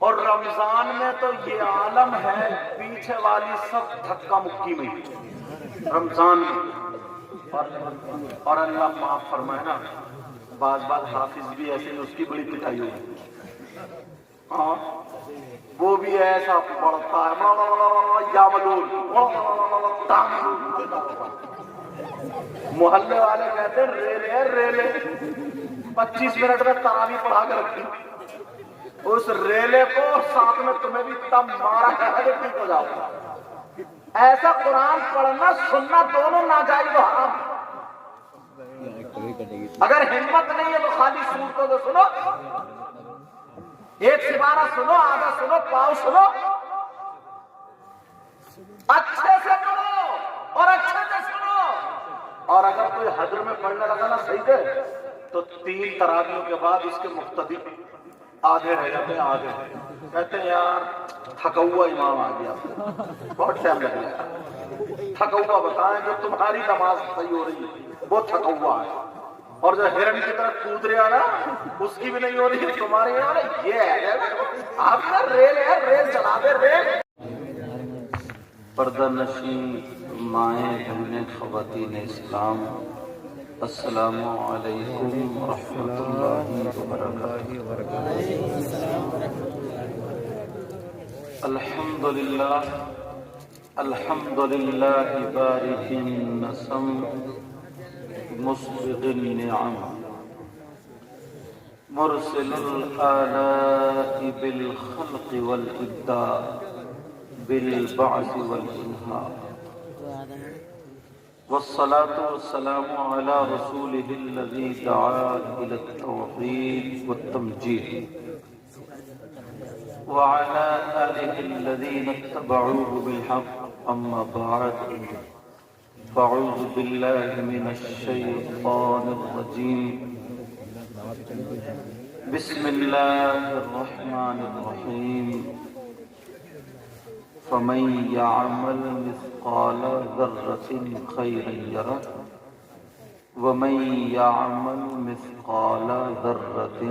اور رمضان میں تو یہ عالم ہے، پیچھے والی سب دھکا مکی میں رمضان میں۔ اور اللہ معاف فرمائے نا، بعض حافظ بھی ایسے اس کی بڑی پٹائی ہوئی، ہاں وہ بھی ایسا پڑھتا ہے یا ملول، محلے والے کہتے ہیں ریلے ریلے، 25 منٹ میں تراویح پڑھا کے رکھی، اس ریلے کو ساتھ میں تمہیں بھی تب مارا ہے کہ ٹھیک ہو جاؤ۔ ایسا قرآن پڑھنا سننا دونوں ناجائز و حرام۔ اگر ہمت نہیں ہے تو خالی صورتوں کو سنو، ایک سپارہ سنو، آدھا سنو، پاؤ سنو، اچھے سے پڑھو اور اچھے سے سنو۔ اور اگر کوئی حجر میں پڑھنے لگا نا صحیح ہے تو 3 تراویحوں کے بعد اس کے مقتدی آدھے رہ جاتے ہیں، آدھے کہتے ہیں یار تھکا ہوا امام آ گیا، بہت ٹائم لگ گیا، تھکا ہوا بتائیں جو تمہاری نماز صحیح ہو رہی ہے وہ تھکا ہوا ہے، اور جو ہرن کی طرح کود رہا نا اس کی بھی نہیں ہو رہی ہے، تمہاری یہ ہے آپ کا ریل ہے، ریل چلا دے ریل۔ پردہ نشین مائیں بہنیں خواتین اسلام، السلام علیکم ورحمۃ اللہ وبرکاتہ۔ الحمدللہ الحمدللہ بارئ النسم مسبغ النعم مرسل الآلاء بالخلق والإبداع بالبعث والإنهاء، والصلاة والسلام على رسوله الذي دعا إلى التوحيد والتمجيد، وعلى آله الذين اتبعوه بالحق، أما بعد فأعوذ بالله من الشيطان الرجيم، بسم الله الرحمن الرحيم، فمن يعمل مثقال ذرة خيرا يره ومن يعمل مثقال ذرة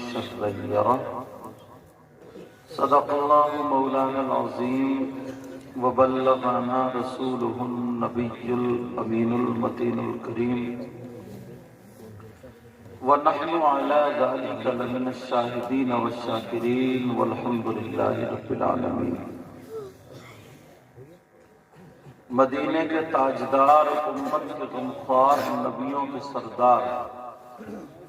شرا يره، صدق الله مولانا العظيم وبلغنا رسوله النبي الأمين المتين الكريم، ونحن على ذلك لمن الشاهدين والشاكرين والحمد لله رب العالمين۔ مدینے کے تاجدار، امت کے غمخوار، نبیوں کے سردار،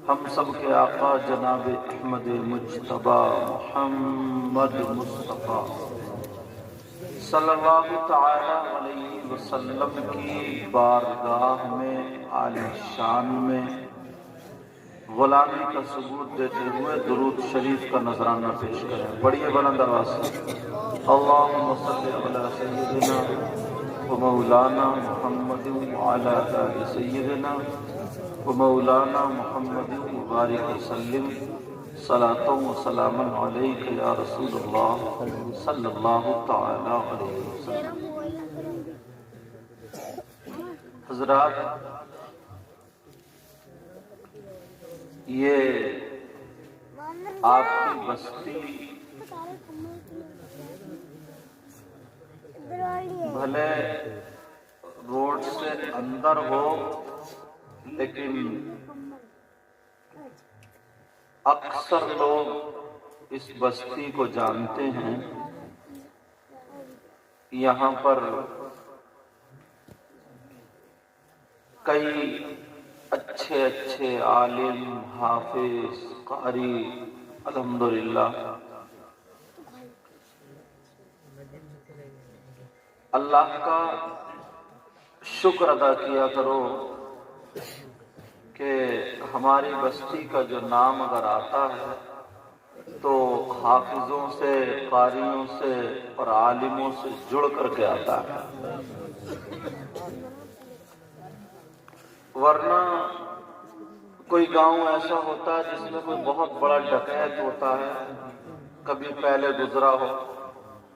ہم سب کے آقا جناب احمد مجتبی محمد مصطفیٰ صلی اللہ تعالی علیہ وسلم کی بارگاہ میں عالی شان میں غلامی کا ثبوت دیتے ہوئے درود شریف کا نذرانہ پیش کریں۔ بڑی بلند آواز سے اللہم صلی علی سیدنا ومولانا محمد وعلى آل سيدنا ومولانا محمد وبارك وسلم صلاة وسلاما عليك يا رسول الله صلى الله تعالى عليه وسلم۔ حضرات، یہ آپ کی بستی بھلے روڈ سے اندر ہو، لیکن اکثر لوگ اس بستی کو جانتے ہیں۔ یہاں پر کئی اچھے اچھے عالم، حافظ، قاری الحمدللہ، اللہ کا شکر ادا کیا کرو کہ ہماری بستی کا جو نام اگر آتا ہے تو حافظوں سے، قاریوں سے اور عالموں سے جڑ کر کے آتا ہے، ورنہ کوئی گاؤں ایسا ہوتا ہے جس میں کوئی بہت بڑا ڈکیت ہوتا ہے، کبھی پہلے گزرا ہو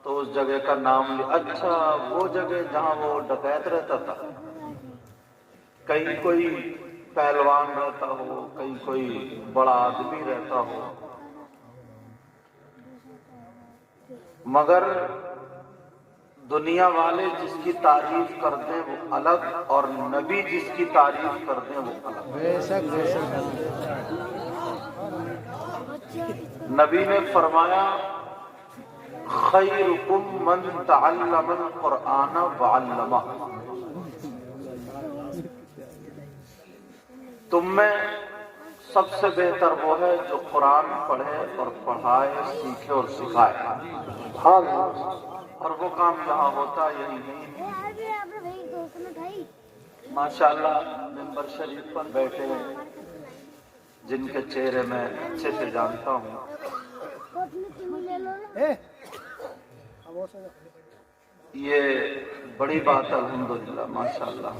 تو اس جگہ کا نام لے، اچھا وہ جگہ جہاں وہ ڈکیت رہتا تھا، کہیں کوئی پہلوان رہتا ہو، کہیں کوئی بڑا آدمی رہتا ہو، مگر دنیا والے جس کی تعریف کر دیں وہ الگ، اور نبی جس کی تعریف کر دیں وہ الگ۔ بے شک بے شک۔ نبی نے فرمایا خیرکم من تعلم القرآن وعلمہ، تم میں سب سے بہتر وہ ہے جو قرآن پڑھے اور پڑھائے، سیکھے اور سکھائے۔ اور وہ کام جہاں ہوتا یہی نہیں۔ ماشاءاللہ ممبر شریف پر بیٹھے ہیں جن کے چہرے میں اچھے سے جانتا ہوں، یہ بڑی بات ہے الحمدللہ ماشاءاللہ۔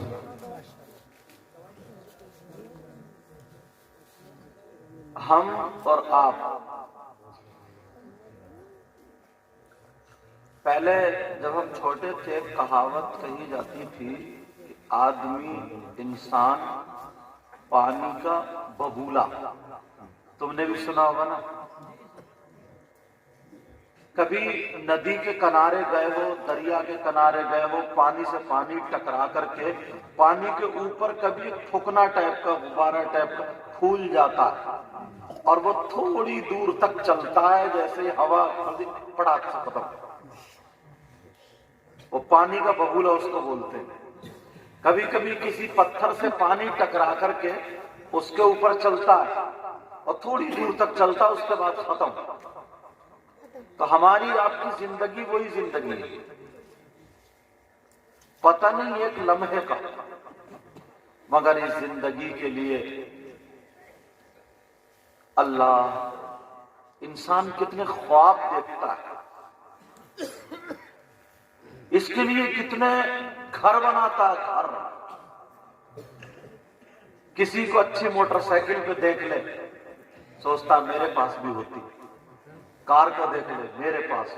ہم اور آپ، پہلے جب ہم چھوٹے تھے کہاوت کہی جاتی تھی کہ آدمی انسان پانی کا ببولا، تم نے بھی سنا ہوگا نا۔ کبھی ندی کے کنارے گئے ہو، دریا کے کنارے گئے ہو، پانی سے پانی ٹکرا کر کے پانی کے اوپر کبھی تھوکنا ٹائپ کا، غبارہ ٹائپ کا پھول جاتا ہے اور وہ تھوڑی دور تک چلتا ہے، جیسے ہوا پڑا سے ختم، وہ پانی کا ببولا اس کو بولتے ہیں۔ کبھی کبھی کسی پتھر سے پانی ٹکرا کر کے اس کے اوپر چلتا ہے اور تھوڑی دور تک چلتا ہے، اس کے بعد ختم۔ تو ہماری آپ کی زندگی وہی زندگی ہے، پتہ نہیں ایک لمحے کا، مگر اس زندگی کے لیے اللہ انسان کتنے خواب دیکھتا ہے، اس کے لیے کتنے گھر بناتا ہے۔ گھر کسی کو اچھی موٹر سائیکل پہ دیکھ لے، سوچتا میرے پاس بھی ہوتی، کار کو دیکھ لے میرے پاس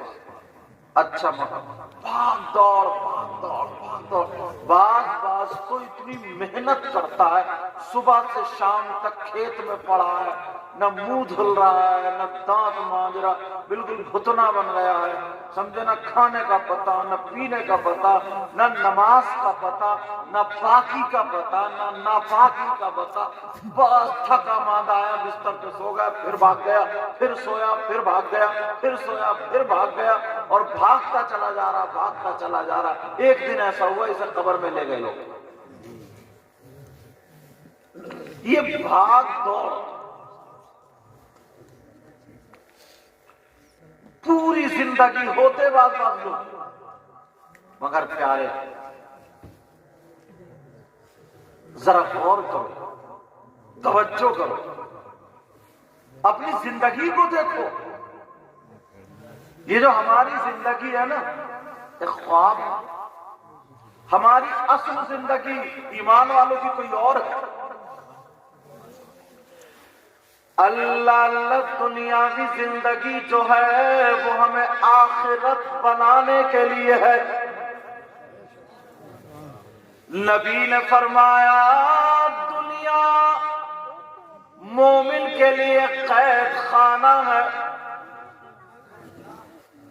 اچھا مکان، بھاگ دوڑ بھاگ دوڑ بھاگ دوڑ۔ بعض تو اتنی محنت کرتا ہے، صبح سے شام تک کھیت میں پڑا ہے، نہ منہ دھل رہا ہے، نہ دانت مانج رہا، بالکل بھتنا بن گیا ہے، سمجھے نہ کھانے کا پتہ، نہ پینے کا پتہ، نہ نماز کا پتہ، نہ پاکی کا پتہ، نہ ناپاکی کا پتہ۔ بس تھکا ماندہ آیا، بستر پہ سو گیا، پھر بھاگ گیا، پھر سویا، پھر بھاگ گیا، پھر سویا، پھر بھاگ گیا، اور بھاگتا چلا جا رہا، بھاگتا چلا جا رہا۔ ایک دن ایسا ہوا اسے قبر میں لے گئے لوگ۔ یہ بھاگ دوڑ پوری زندگی ہوتے بعد لوگ، مگر پیارے ذرا غور کرو، توجہ کرو، اپنی زندگی کو دیکھو۔ یہ جو ہماری زندگی ہے نا، ایک خواب، ہماری اصل زندگی ایمان والوں کی کوئی اور ہے۔ اللہ دنیاوی زندگی جو ہے وہ ہمیں آخرت بنانے کے لیے ہے۔ نبی نے فرمایا دنیا مومن کے لیے قید خانہ ہے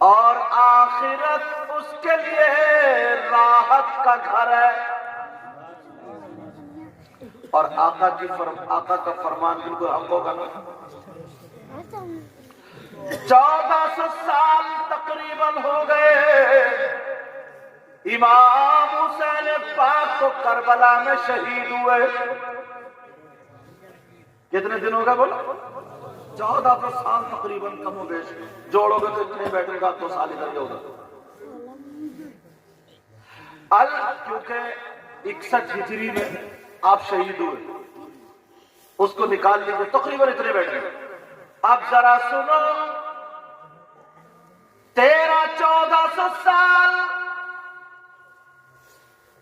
اور آخرت اس کے لیے راحت کا گھر ہے۔ اور آقا کا فرمان بالکل حق ہوگا نا۔ 1400 سال تقریباً ہو گئے امام حسین پاک کو کربلا میں شہید ہوئے۔ کتنے دن ہو گئے بولو؟ 1400 سال تقریباً، کم و بیش جوڑو گے تو اتنے بیٹھے گا 2 سال ادھر یہ ہوگا۔ کیونکہ 61 ہجری میں آپ شہید ہوئے، اس کو نکال لیجیے، تقریباً اتنے بیٹھے۔ اب ذرا سنو، 1400 سال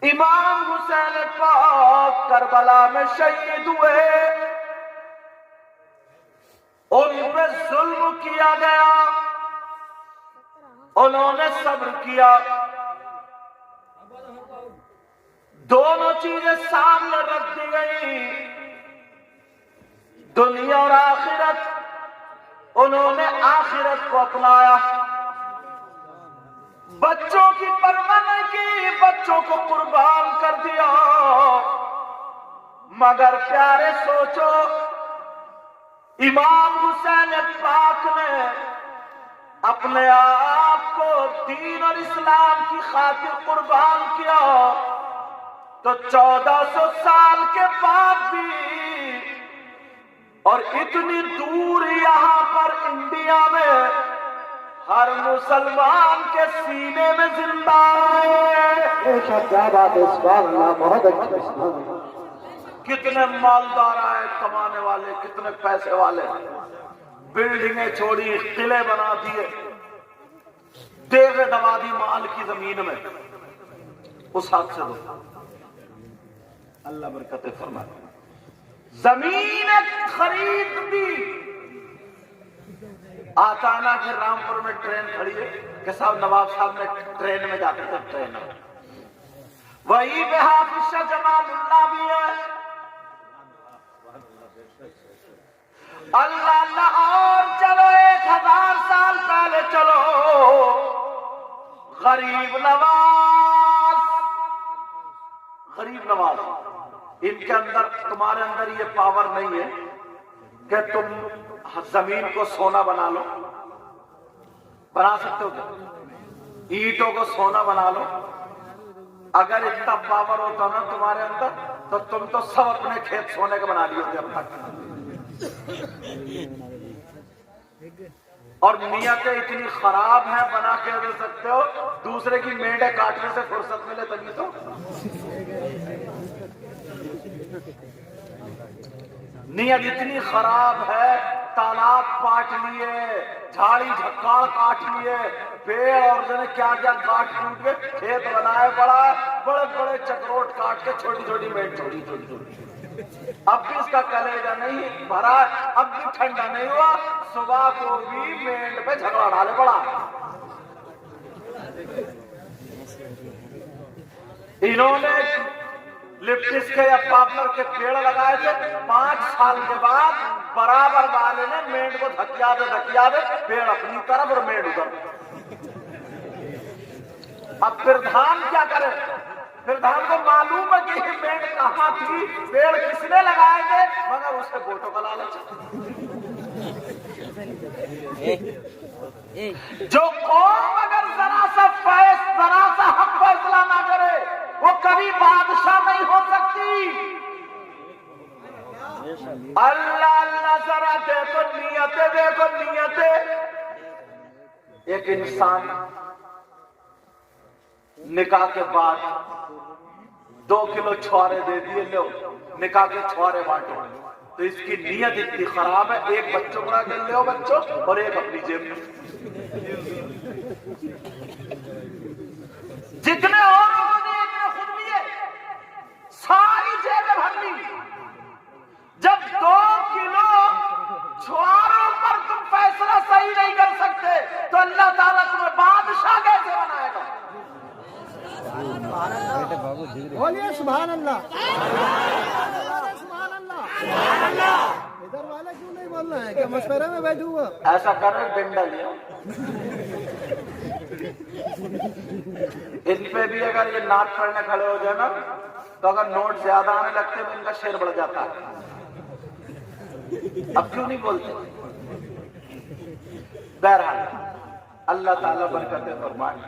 امام حسین پاک کربلا میں شہید ہوئے، ان پہ ظلم کیا گیا، انہوں نے صبر کیا، دونوں چیزیں سامنے رکھ دی گئی، دنیا اور آخرت۔ انہوں نے آخرت کو اپنایا، بچوں کی پرواہ نہیں کی، بچوں کو قربان کر دیا، مگر پیارے سوچو امام حسین پاک نے اپنے آپ کو دین اور اسلام کی خاطر قربان کیا، تو 1400 سال کے بعد بھی اور اتنی دور یہاں پر انڈیا میں ہر مسلمان کے سینے میں زندہ ہے۔ کیا بات ہے، سبحان اللہ، بہت اچھا۔ کتنے مالدار آئے، کمانے والے، کتنے پیسے والے، بلڈنگیں چھوڑی، قلعے بنا دیے، دیوے دبا دی مال کی زمین میں۔ اس حد سے دو اللہ برکت فرمائے، زمین خرید دی۔ آتانا کے رامپور میں ٹرین کھڑی ہے کہ صاحب نواب صاحب میں ٹرین میں جاتے تھے، ٹرین میں وہی پہ حافظ شاہ جمال اللہ بھی ہے۔ اللہ اللہ، اور چلو 1000 سال پہلے چلو، غریب نواز، غریب نواز، ان کے اندر، تمہارے اندر یہ پاور نہیں ہے کہ تم زمین کو سونا بنا لو، بنا سکتے ہو کیا؟ اینٹوں کو سونا بنا لو؟ اگر اتنا پاور ہوتا نا تمہارے اندر تو تم تو سب اپنے کھیت سونے کے بنا لیے ہوتے اب تک۔ اور نیتیں اتنی خراب ہیں، بنا کے دے سکتے ہو، دوسرے کی مینڈیں کاٹنے سے فرصت ملے تبھی تو۔ نیت اتنی خراب ہے، تالاب کاٹ لیے، جھاڑی جھکاڑ کاٹ لیے، پیڑ اور کیا کیا کاٹ ٹوٹ کے کھیت بنائے، بڑے بڑے چکروٹ کاٹ کے چھوٹی چھوٹی مینڈ چھوٹی چھوٹی۔ اب بھی اس کا کلیجہ نہیں بھرا، اب بھی ٹھنڈا نہیں ہوا، صبح کو بھی مینڈ پہ جھگڑا ڈالے پڑا۔ انہوں نے لپٹس کے یا پاپلر کے پیڑ لگائے تھے، 5 سال کے بعد برابر والے نے مینڈ کو دھکیا دے، پیڑ اپنی طرف اور مینڈ ادھر۔ اب پردھان کیا کرے؟ پردھان کو معلوم ہے کہ یہ مینڈ کہاں تھی، پیڑ کس نے لگائے تھے، مگر اسے ووٹوں کا لالچ۔ جو قوم اگر ذرا سا حق فیصلہ نہ کرے وہ کبھی بادشاہ نہیں ہو سکتی۔ اللہ اللہ، ذرا دیکھو نیتیں، دیکھو نیتیں۔ ایک انسان نکاح کے بعد 2 کلو چھوارے دے دیے، لو نکاح کے چھوارے بانٹو، تو اس کی نیت اتنی خراب ہے، ایک بچوں بنا کے لو بچوں اور ایک اپنی جیب میں۔ جتنے اوروں کو دیے اتنے خود لیے، ساری جیبیں بھر لی۔ جب 2 کلو چھواروں پر تم فیصلہ صحیح نہیں کر سکتے تو اللہ تعالیٰ تمہیں بادشاہ کیسے بنائے گا؟ بولیے سبحان اللہ، سبحان اللہ۔ ادھر والا کیوں نہیں بول رہا ہے کہ مشورے میں بیٹھے ہوا؟ ایسا کر رہے ڈنڈا لیا، ان پہ بھی اگر یہ نعت پڑھنے کھڑے ہو جائے نا تو اگر نوٹ زیادہ آنے لگتے تو ان کا شیر بڑھ جاتا ہے۔ اب کیوں نہیں بولتے؟ بہرحال اللہ تعالیٰ برکت فرمائے۔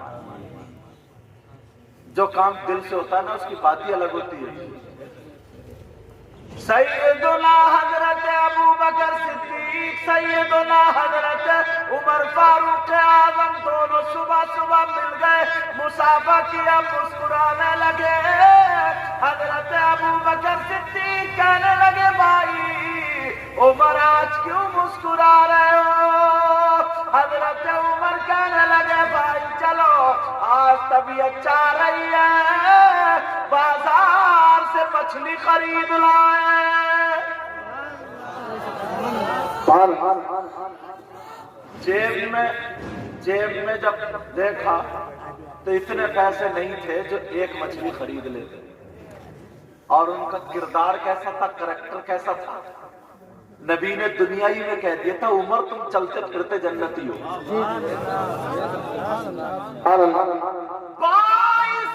جو کام دل سے ہوتا ہے نا اس کی بات ہی الگ ہوتی ہے۔ سیدنا حضرت ابو بکر صدیق، سیدنا حضرت عمر فاروق اعظم دونوں صبح صبح مل گئے، مصافحہ کیا، مسکرانے لگے۔ حضرت ابو بکر صدیق کہنے لگے بھائی عمر آج کیوں مسکرا رہے ہو؟ حضرت عمر کہنے لگے بھائی چلو آج طبیعت چاہ رہی ہے، بازار سے مچھلی خرید لائے۔ جیب میں جب دیکھا تو اتنے پیسے نہیں تھے جو ایک مچھلی خرید لیتے، اور ان کا کردار کیسا تھا، کریکٹر کیسا تھا، نبی نے دنیا ہی میں کہہ دیا تھا عمر تم چلتے پھرتے جنتی ہو۔ 22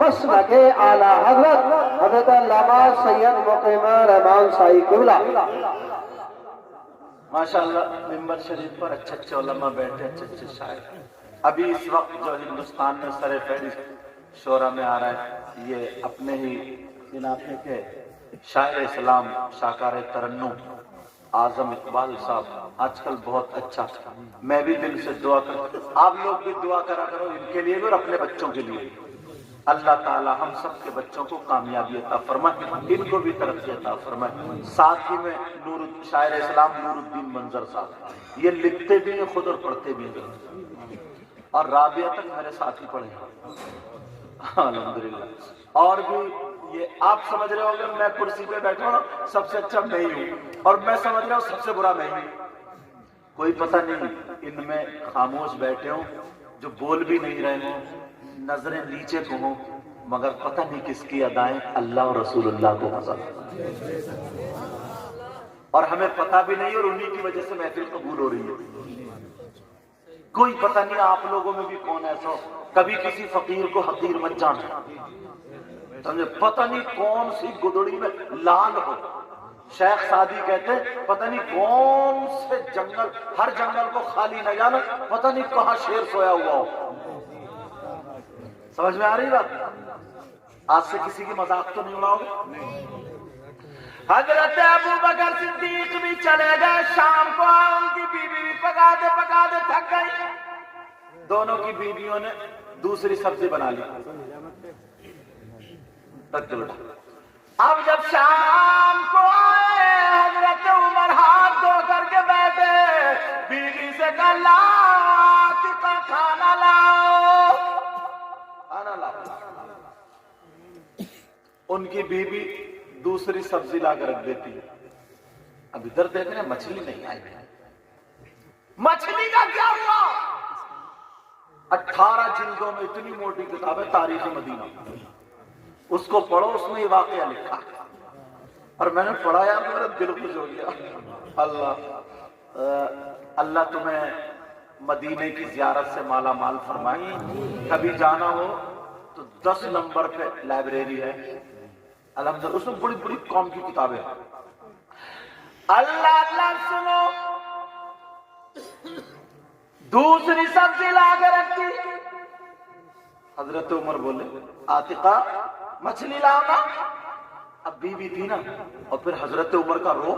مسلک اعلیٰ حضرت حضرت علامہ سید مقیم رحمان سائی قبلہ۔ ماشاءاللہ ممبر شریف پر اچھے اچھے علماء بیٹھے، اچھے اچھے شاعر۔ ابھی اس وقت جو ہندوستان میں سر فہرست شعراء میں آ رہا ہے، یہ اپنے ہی علاقے کے شاعر اسلام شاکار ترنم اعظم اقبال صاحب آج کل بہت اچھا، میں بھی دل سے دعا کرتا ہوں، آپ لوگ بھی دعا کرا کرو ان کے لیے بھی اور اپنے بچوں کے لیے۔ اللہ تعالی ہم سب کے بچوں کو کامیابی عطا فرمائے، ان کو بھی ترقی عطا فرمائے۔ ساتھ ہی میں شاعر اسلام نور الدین منظر صاحب، یہ لکھتے بھی ہیں خود اور پڑھتے بھی ہیں، اور رابعہ تک میرے ساتھ ہی پڑھے ہیں الحمدللہ۔ اور بھی یہ آپ سمجھ رہے ہو گے میں کرسی پہ بیٹھا ہوں سب سے اچھا میں ہی ہوں، اور میں سمجھ رہا ہوں سب سے برا میں ہی ہوں۔ کوئی پتہ نہیں ان میں خاموش بیٹھے ہوں جو بول بھی نہیں رہے ہوں، نظریں نیچے کو ہوں، مگر پتہ نہیں کس کی ادائیں اللہ اور رسول اللہ کو پسند، اور ہمیں پتہ بھی نہیں، اور انہی کی وجہ سے محفل قبول ہو رہی ہے۔ کوئی پتہ نہیں آپ لوگوں میں بھی کون ایسا ہو کبھی کسی فقیر کو حقیر مت جانا، سمجھے؟ پتہ نہیں کون سی گدڑی میں لال ہو۔ شیخ سعدی کہتے ہیں پتہ نہیں کون سے جنگل، ہر جنگل کو خالی نہ جانا، پتہ نہیں کہاں شیر سویا ہوا ہو۔ سمجھ میں آ رہی بات؟ آج سے کسی کی مذاق تو نہیں اڑاؤ گے؟ حضرت ابو بکر صدیق بھی چلے گئے شام کو، ان کی بیوی بھی پکاتے پکاتے تھک گئی، دونوں کی بیویوں نے دوسری سبزی بنا لی۔ اب جب شام کو آئے حضرت عمر ہاتھ دھو کر کے بیٹھے، بیوی سے کہا لا عاتقہ کھانا لاؤ، کھانا لاؤ۔ ان کی بیوی دوسری سبزی لا کر رکھ دیتی ہے۔ اب ادھر دیکھ رہے ہیں مچھلی نہیں آئی، مچھلی کا کیا ہوا؟ 18 جلدوں میں اتنی موٹی کتاب ہے تاریخ مدینہ، اس کو پڑھو، اس میں یہ واقعہ لکھا، اور میں نے پڑھا یار میرا دل خوش ہو گیا۔ اللہ تمہیں مدینے کی زیارت سے مالا مال فرمائے، کبھی جانا ہو تو 10 نمبر پہ لائبریری ہے الحمدللہ، اس میں بڑی بڑی قوم کی کتابیں ہیں۔ اللہ اللہ سنو، دوسری سبزی لا کے رکھی، حضرت عمر بولے عاتقہ مچھلی لاؤ نا، اب بیوی تھی نا، اور پھر حضرت عمر کا رو،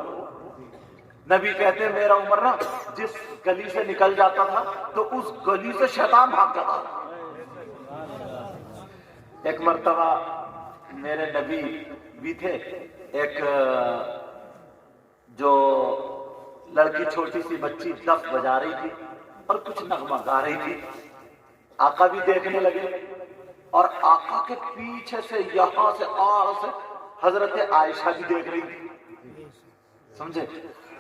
نبی کہتے ہیں میرا عمر نا جس گلی سے نکل جاتا تھا تو اس گلی سے شیطان بھاگ جاتا تھا۔ ایک مرتبہ میرے نبی بھی تھے، ایک جو لڑکی چھوٹی سی بچی دف بجا رہی تھی اور کچھ نغمہ گا رہی تھی، آقا بھی دیکھنے لگے، اور آقا کے پیچھے سے یہاں سے آڑ سے حضرت عائشہ بھی دیکھ رہی تھی، سمجھے؟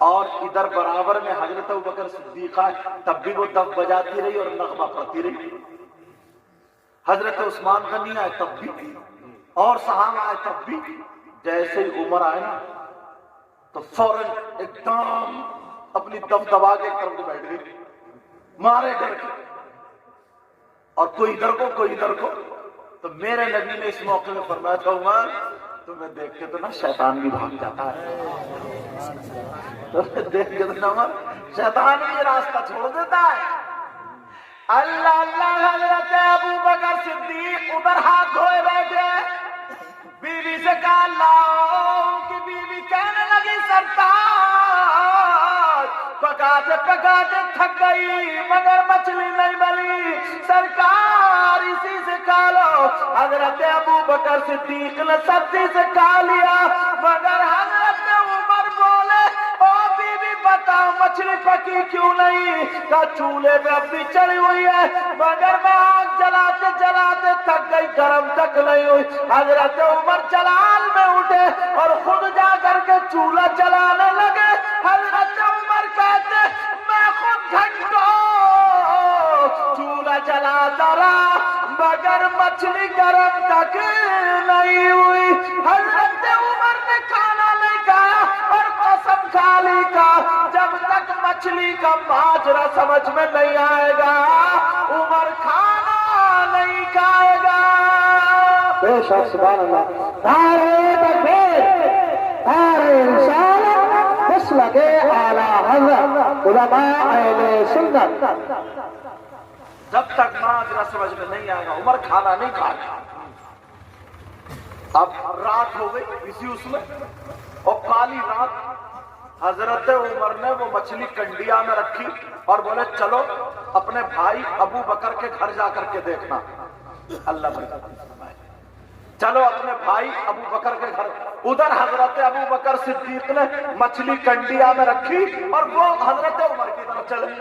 اور ادھر برابر میں حضرت ابوبکر صدیقہ ہے، تب بھی وہ دف بجاتی رہی اور نغمہ پڑھتی رہی، حضرت عثمان غنی آئے تب بھی، اور صحابہ آئے تب بھی۔ جیسے ہی عمر آئے نا تو فوراً ایک دم اپنی دف دبا کے ایک طرف کو بیٹھ گئی، مارے ڈر کے، اور کوئی ادھر کو کوئی ادھر کو۔ تو میرے نبی نے اس موقع میں فرمایا تھا عمر تمہیں دیکھ کے تو نا شیطان بھی بھاگ جاتا ہے، تمہیں دیکھ کے تو نا عمر شیطان بھی یہ راستہ چھوڑ دیتا ہے۔ اللہ اللہ، حضرت ابو بکر صدیق ادھر ہاتھ دھوئے بیٹھے، بیوی سے کہا لاؤ، کہ بیوی کہنے لگی سرتاج پکاتے پکاتے تھک گئی مگر مچھلی نہیں ملی، سرکار اسی سے کھا لو۔ حضرت ابو بکر صدیق نے سبزی سے کھا لیا، مگر حضرت عمر بولے او بیوی بتاؤ مچھلی پکی کیوں نہیں؟ کہا چولہے پہ اب بھی چڑھی ہوئی ہے، مگر میں آگ جلاتے جلاتے تھک گئی، گرم تک نہیں ہوئی۔ حضرت عمر جلال میں اٹھے اور خود جا کر کے چولہا جلانے لگے۔ حضرت عمر کہتے میں خود گھنٹوں چولہا جلاتا رہا مگر مچھلی گرم تک نہیں ہوئی۔ حضرت عمر نے کھانا نہیں کھایا اور قسم کھا لی کا جب تک مچھلی کا ماجرا سمجھ میں نہیں آئے گا عمر کھانا نہیں کھائے گا۔ بے شک سبحان اللہ. نعرہ تکبیر، نعرہ رسالت، مسلک اعلی حضرت علماء اہل سنت. جب تک معاشرہ سمجھ میں نہیں آئے گا عمر کھانا نہیں کھانا. اب رات ہو گئی اسی اس میں، اور کالی رات حضرت عمر نے وہ مچھلی کنڈیا میں رکھی اور بولے چلو اپنے بھائی ابو بکر کے گھر جا کر کے دیکھنا. اللہ برکت فرمائے. چلو اپنے بھائی ابو بکر کے گھر. ادھر حضرت ابو بکر صدیق نے مچھلی کنڈیا میں رکھی اور وہ حضرت عمر کی طرف چلے.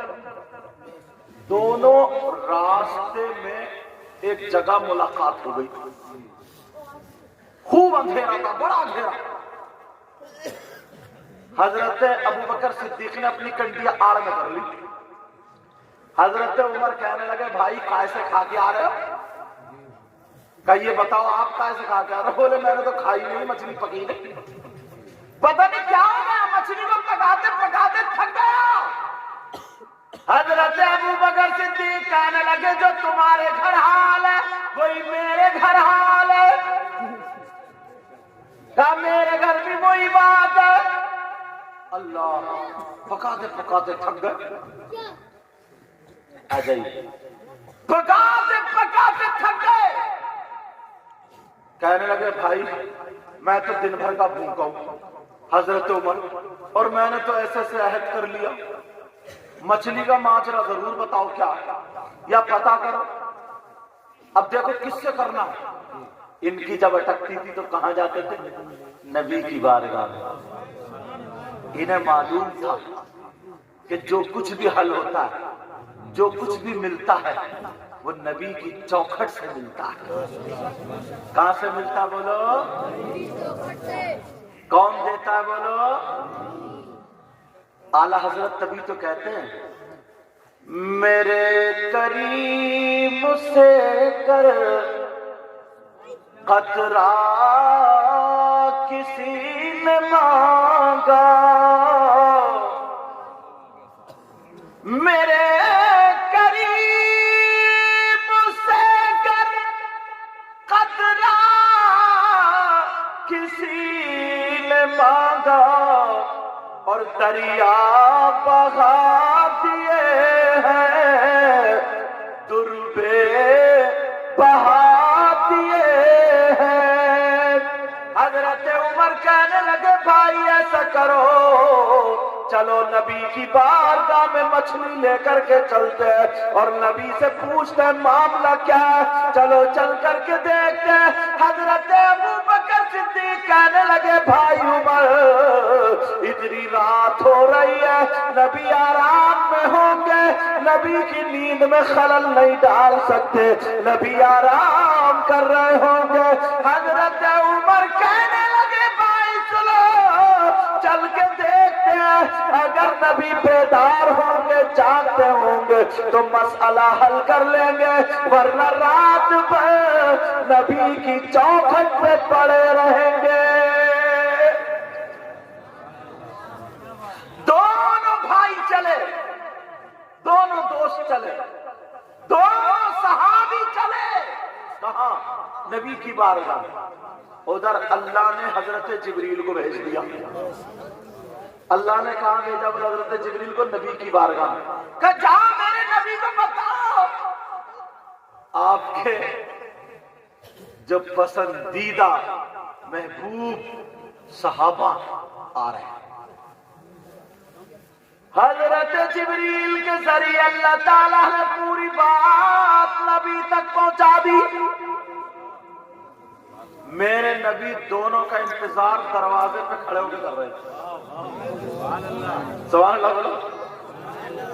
دونوں راستے میں ایک جگہ ملاقات ہو گئی. خوب اندھیرا تھا، بڑا اندھیرا. حضرت ابو بکر صدیق نے اپنی کنڈیا آڑ میں کر لی. حضرت عمر کہنے لگے بھائی کائے سے کھا کے آ رہے ہو؟ کہ یہ بتاؤ آپ کائے سے کھا کے آ رہے ہو؟ بولے میں نے تو کھائی نہیں، مچھلی پکی نہیں. پتہ نہیں کیا ہو گیا، مچھلی کو پکاتے پکاتے تھک گیا. حضرت ابو بکر صدیق کہنے لگے جو تمہارے گھر حال ہے وہی میرے گھر حال ہے. کہا میرے گھر بھی وہی بات ہے. اللہ، پکاتے پکاتے تھک گئے. آ جائیے. پکاتے پکاتے تھک گئے. کہنے لگے بھائی میں تو دن بھر کا بھوکا ہوں. حضرت عمر اور میں نے تو ایسے سے عہد کر لیا، مچھلی کا ماجرا ضرور بتاؤ کیا یا پتا کرو. اب دیکھو کس سے کرنا. ان کی جب اٹکتی تھی تو کہاں جاتے تھے؟ نبی کی بارگاہ میں. انہیں معلوم تھا کہ جو کچھ بھی حل ہوتا ہے، جو کچھ بھی ملتا ہے وہ نبی کی چوکھٹ سے ملتا ہے. کہاں سے ملتا بولو؟ کون دیتا ہے بولو؟ اعلی حضرت. تبھی تو کہتے ہیں میرے کریم سے کر قطرہ کسی نے مانگا، میرے کریم سے کر قطرہ کسی نے مانگا اور دریا بہا دیے ہیں، دربے بہا دیے ہیں. حضرت عمر کہنے لگے بھائی ایسا کرو چلو نبی کی بارگاہ میں مچھلی لے کر کے چلتے ہیں اور نبی سے پوچھتے ہیں معاملہ کیا ہے. چلو چل کر کے دیکھتے ہیں. حضرت ابو بکر صدیق کہنے لگے بھائی عمر اتنی رات ہو رہی ہے، نبی آرام میں ہوں گے، نبی کی نیند میں خلل نہیں ڈال سکتے، نبی آرام کر رہے ہوں گے. حضرت عمر کہنے لگے بھائی چلو چل کے دیکھتے ہیں، اگر نبی بیدار ہوں گے جاگتے ہوں گے تو مسئلہ حل کر لیں گے، ورنہ رات بھر نبی کی چوکھٹ پہ پڑے رہیں گے. دونوں بھائی چلے، دونوں دوست چلے، دونوں صحابی چلے. کہاں؟ نبی کی بارگاہ. ادھر اللہ نے حضرت جبریل کو بھیج دیا. اللہ نے کہا بھیجا بول حضرت جبریل کو نبی کی بارگاہ میں کہ جا میرے نبی کو بتاؤ آپ کے جو پسندیدہ محبوب صحابہ آ رہے ہیں. حضرت جبریل کے ذریعے اللہ تعالیٰ نے پوری بات نبی تک پہنچا دی. میرے نبی دونوں کا انتظار دروازے پہ کھڑے ہو کے کر رہے تھے. سبحان اللہ بولو.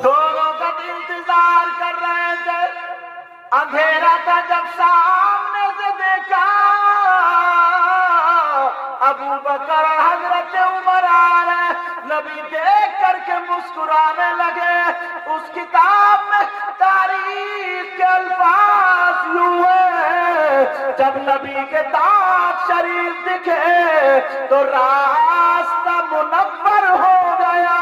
دونوں کا انتظار کر رہے تھے. اندھیرا تھا جب سامنے سے دیکھا ابو بکر اور حضرت عمر آ رہے. نبی دیکھ کر کے مسکرانے لگے. اس کتاب میں تاریخ کے الفاظ یوں ہیں جب نبی کے دانت شریف دکھے تو راستہ منور ہو گیا.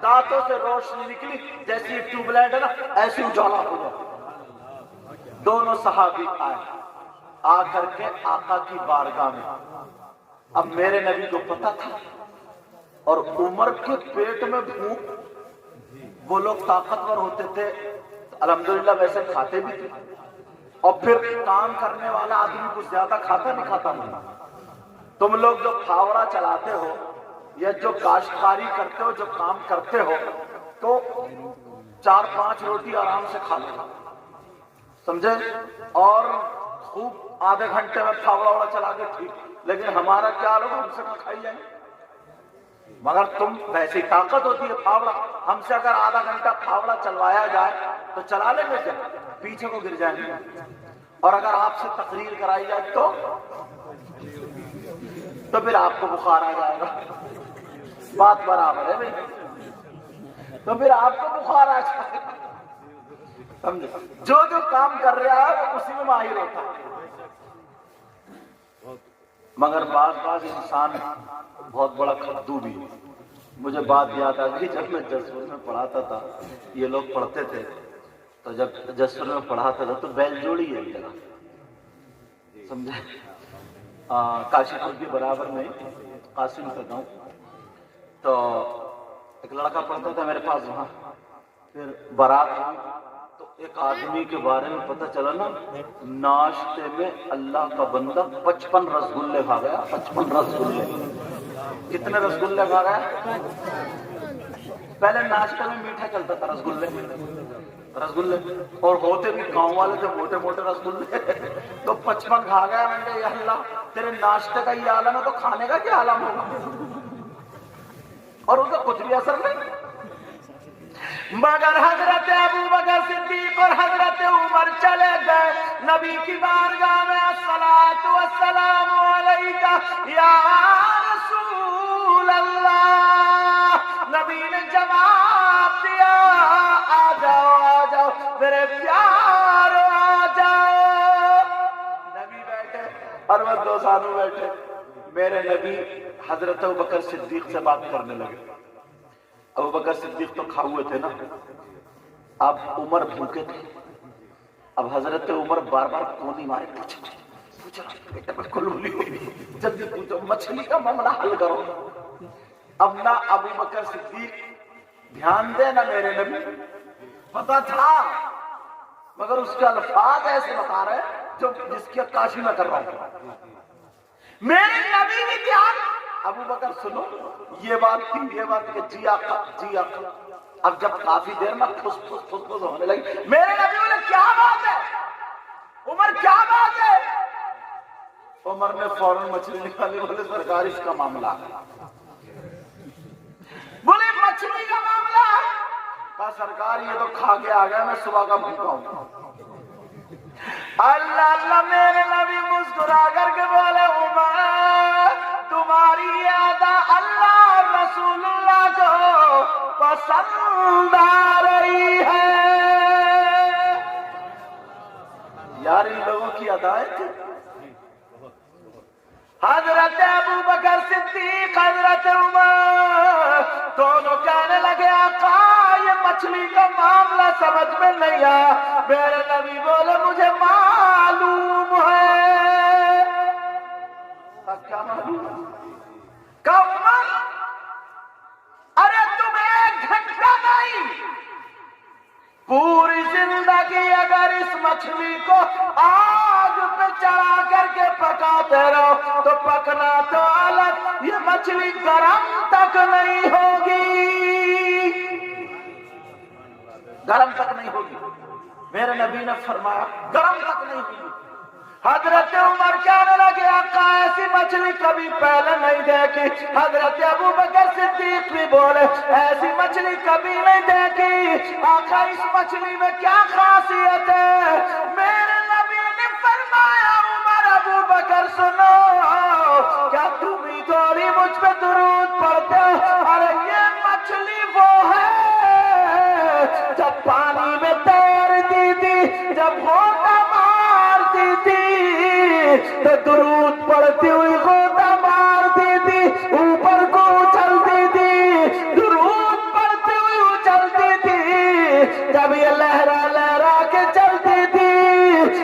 دانتوں سے روشنی نکلی جیسی ٹیوب لائٹ ہے نا ایسی اجالا ہو گیا. دونوں صحابی آئے، آ کر کے آقا کی بارگاہ میں. اب میرے نبی کو پتا تھا، اور عمر کے پیٹ میں بھوک، وہ لوگ طاقتور ہوتے تھے الحمدللہ، ویسے کھاتے بھی تھے، اور پھر کام کرنے والا آدمی کچھ زیادہ کھاتا نہیں. تم لوگ جو پھاوڑا چلاتے ہو یا جو کاشتکاری کرتے ہو، جو کام کرتے ہو، تو 4-5 روٹی آرام سے کھا لو، سمجھے، اور خوب آدھے گھنٹے میں پھاوڑا چلا کے ٹھیک. لیکن ہمارا کیا لوگ ہم سے نہ کھائی جائیں، مگر تم ویسی طاقت ہوتی ہے پھاوڑا. ہم سے اگر آدھا گھنٹہ پھاوڑا چلوایا جائے تو چلا لیں گے کیا؟ پیچھے کو گر جائیں گے. اور اگر آپ سے تقریر کرائی جائے تو پھر آپ کو بخار آ جائے گا. بات برابر ہے بھائی، تو پھر آپ کو بخار آ جائے گا. سمجھے، جو کام کر رہا ہے وہ اسی میں ماہر ہوتا ہے. مگر بعض انسان بہت بڑا کھدو بھی ہے. مجھے بات یاد آ گئی، جب میں جسور میں پڑھاتا تھا، یہ لوگ پڑھتے تھے، تو جب جسور میں پڑھاتا تھا تو بیل جوڑی ہے جگہ، سمجھے، کاشی پور کے برابر میں قاسم کا گاؤں. تو ایک لڑکا پڑھتا تھا میرے پاس وہاں. پھر بارات ہوئی تو ایک آدمی کے بارے میں پتہ چلا نا، ناشتے میں اللہ کا بندہ 55 رسگلے کھا گیا. 55 رسگلے. کتنے رسگلے کھا گیا؟ پہلے ناشتے میں میٹھا چلتا تھا، رسگلے، اور ہوتے بھی گاؤں والے تھے موٹے موٹے رسگلے. تو 55 کھا گیا. میں نے کہا یا اللہ، تیرے ناشتے کا یہ عالم ہے تو کھانے کا کیا عالم ہوگا؟ اور اسے کچھ بھی اثر نہیں. مگر حضرت ابوبکر صدیق اور حضرت عمر چلے گئے نبی کی بارگاہ میں. الصلاۃ والسلام علیکہ یا رسول اللہ. نبی نے جواب دیا، آ جاؤ میرے پیارو، آ جاؤ. نبی بیٹھے اور وہ دو ساتھوں بیٹھے. میرے نبی حضرت ابوبکر صدیق سے بات کرنے لگے. ابوبکر صدیق تو کھا ہوئے تھے نا، اب عمر بھوکے تھے. اب حضرت عمر بار بار کونی مارے، پوچھا بیٹا کلولی ہوئی، جلدی پوچھو، مچھلی کا معاملہ حل کرو. اب نہ ابوبکر صدیق دھیان دے نہ میرے نبی. پتا تھا مگر اس کے الفاظ ایسے بتا رہے جو جس کی عکاسی میں کر رہا ہوں. میرے نبی بھی دھیان. ابوبکر سنو، یہ بات کہ جی آقا جی آقا. اب جب کافی دیر میں پھس ہونے لگی، میرے نبی بولے کیا بات ہے عمر، کیا بات ہے؟ عمر نے فوراً مچھلی نکالی. بولے سرکار اس کا معاملہ ہے. بولے مچھلی کا معاملہ ہے؟ کہا سرکار یہ تو کھا کے آ گیا، میں صبح کا بھوکا ہوں. اللہ اللہ. میرے نبی مسکرا کر کے بولے عمر، تمہاری ادا اللہ اور رسول اللہ کو پسند آ رہی ہے. یار ان لوگوں کی ادائیں تھی. حضرت ابوبکر صدیق، حضرت عمر دونوں کہنے لگے آقا یہ مچھلی کا معاملہ سمجھ میں نہیں آیا. میرے نبی بولے مجھے معلوم ہے. کیا معلوم ہے؟ کہ عمر، ارے تم 1 گھنٹہ نہیں، پوری زندگی اگر اس مچھلی کو آگ پہ چڑھا کر کے پکاتے رہو تو پکنا تو الگ، یہ مچھلی گرم تک نہیں ہوگی. گرم تک نہیں ہوگی. میرے نبی نے فرمایا گرم تک نہیں ہوگی. حضرت عمر کہنے لگے آقا ایسی مچھلی کبھی پہلے نہیں دیکھی. حضرت ابوبکر صدیق بھی بولے ایسی مچھلی کبھی نہیں دیکھی. آقا اس مچھلی میں کیا خاصیت ہے؟ میرے نبی نے فرمایا عمر ابوبکر سنو، کیا تم ہی تھوڑی مجھ پہ درود پڑھتے ہو؟ ارے یہ مچھلی وہ ہے جب پانی میں تیرتی تھی، جب غوطہ مارتی تھی تو درود پڑھتی ہوئی غوطہ مارتی تھی، اوپر کو اچھلتی تھی، درود پڑھتی ہوئی اچھلتی تھی. جب یہ لہرا لہرا کے چلتی تھی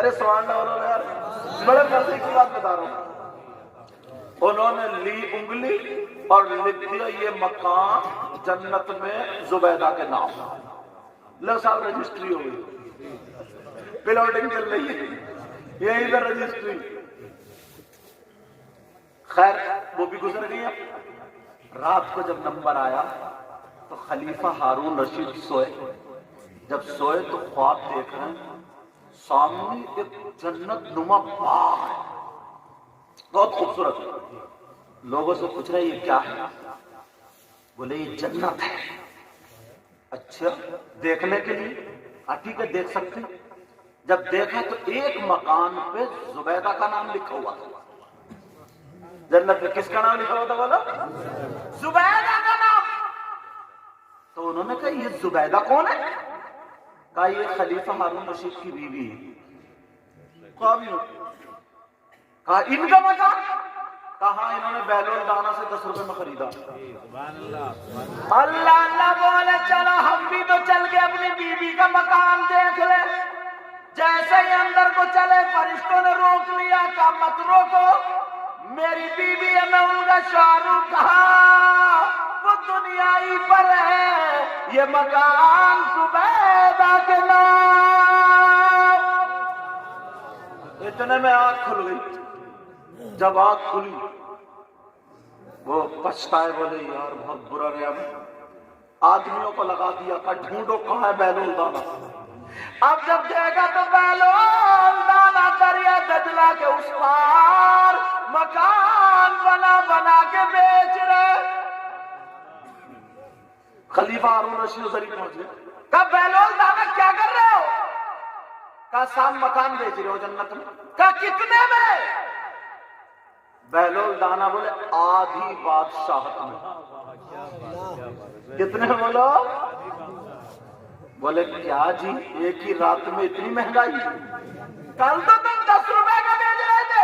ارے سبحان اللہ یار، بڑے مزے کی بات بتا رہا ہوں. انہوں نے لی انگلی اور لکھ دیا یہ مکان جنت میں زبیدہ کے نام. لو صاحب رجسٹری ہو گئی، پلاٹنگ چل رہی ہے، یہی پر رجسٹری. خیر وہ بھی گزر گئی. رات کو جب نمبر آیا تو خلیفہ ہارون رشید سوئے. جب سوئے تو خواب دیکھ رہے ہیں سامنے ایک جنت نما باغ ہے، بہت خوبصورت. لوگوں سے پوچھ رہے یہ کیا ہے؟ بولے یہ جنت ہے. اچھا دیکھنے کے لیے؟ ٹھیک ہے دیکھ سکتے. جب دیکھا تو ایک مکان پہ زبیدہ کا نام لکھا ہوا تھا. جنت میں کس کا نام لکھا ہوا تھا بولا؟ زبیدہ کا نام. تو انہوں نے کہا یہ زبیدہ کون ہے؟ کہا یہ خلیفہ ہارون رشید کی بیوی ہے. کہا ان کا مکان؟ کہا انہوں نے بیلول دانا سے 10 روپے میں خریدا. اللہ اللہ بولے چلو ہم بھی تو چل کے اپنی بیوی کا مکان دیکھ لیں. جیسے ہی اندر کو چلے فرشتوں نے روک لیا، کہا مت روکو، میری بیوی ہے، میں ان کا شوہر ہوں. کہا وہ دنیا ہی پر ہے، یہ مکان زبیدہ کے نام. اتنے میں آنکھ کھل گئی. جب آنکھ کھلی وہ پچھتائے، بولے یار بہت برا رہا. آدمیوں کو لگا دیا کہ ڈھونڈو کہاں ہے بیلول دانا. اب جب دیکھا تو بیلول دانا دریا دجلہ کے اس پار مکان بنا بنا کے بیچ رہے. خلیفہ ہارون رشید ادھر ہی پہنچ گئے. کہا بیلول دانا کیا کر رہے ہو؟ کہا صاحب مکان بیچ رہے ہو جنت میں. کہا کتنے میں؟ بیلول دانا بولے آدھی بادشاہت میں. کتنے بولو؟ بولے کیا جی ایک ہی رات میں اتنی مہنگائی؟ کل تو تم 10 روپے کا بیچ رہے تھے.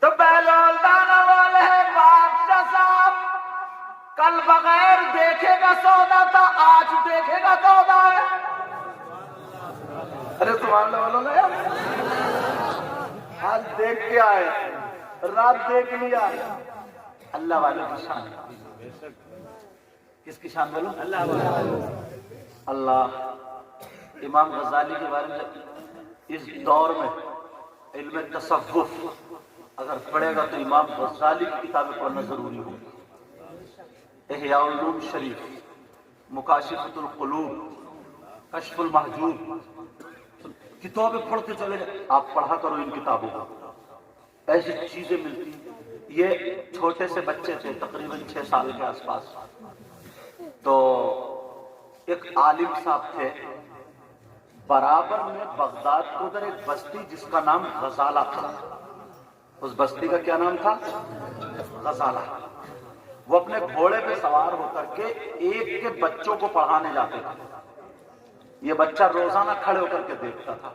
تو بیلول دانا والے بادشاہ صاحب کل بغیر دیکھے گا سودا تھا، آج دیکھے گا سودا ہے. ارے سبحان اللہ بولو نا. آج دیکھ کے آئے، رات دیکھ لیا. اللہ والوں کی شان. کس کی شان بولو؟ اللہ والوں. اللہ. امام غزالی کے بارے میں اس دور میں علم تصوف اگر پڑھے گا تو امام غزالی کی کتابیں پڑھنا ضروری ہوگی. احیاء علوم شریف، مکاشفۃ القلوب، کشف المحجوب، کتابیں پڑھتے چلے جائیں. آپ پڑھا کرو ان کتابوں کو، ایسی چیزیں ملتی. یہ چھوٹے سے بچے تھے تقریباً 6 سال کے آس پاس. تو ایک عالم صاحب تھے برابر میں بغداد کو ادھر ایک بستی جس کا نام غزالہ تھا. اس بستی کا کیا نام تھا؟ غزالہ. وہ اپنے گھوڑے پہ سوار ہو کر کے ایک کے بچوں کو پڑھانے جاتے تھے. یہ بچہ روزانہ کھڑے ہو کر کے دیکھتا تھا.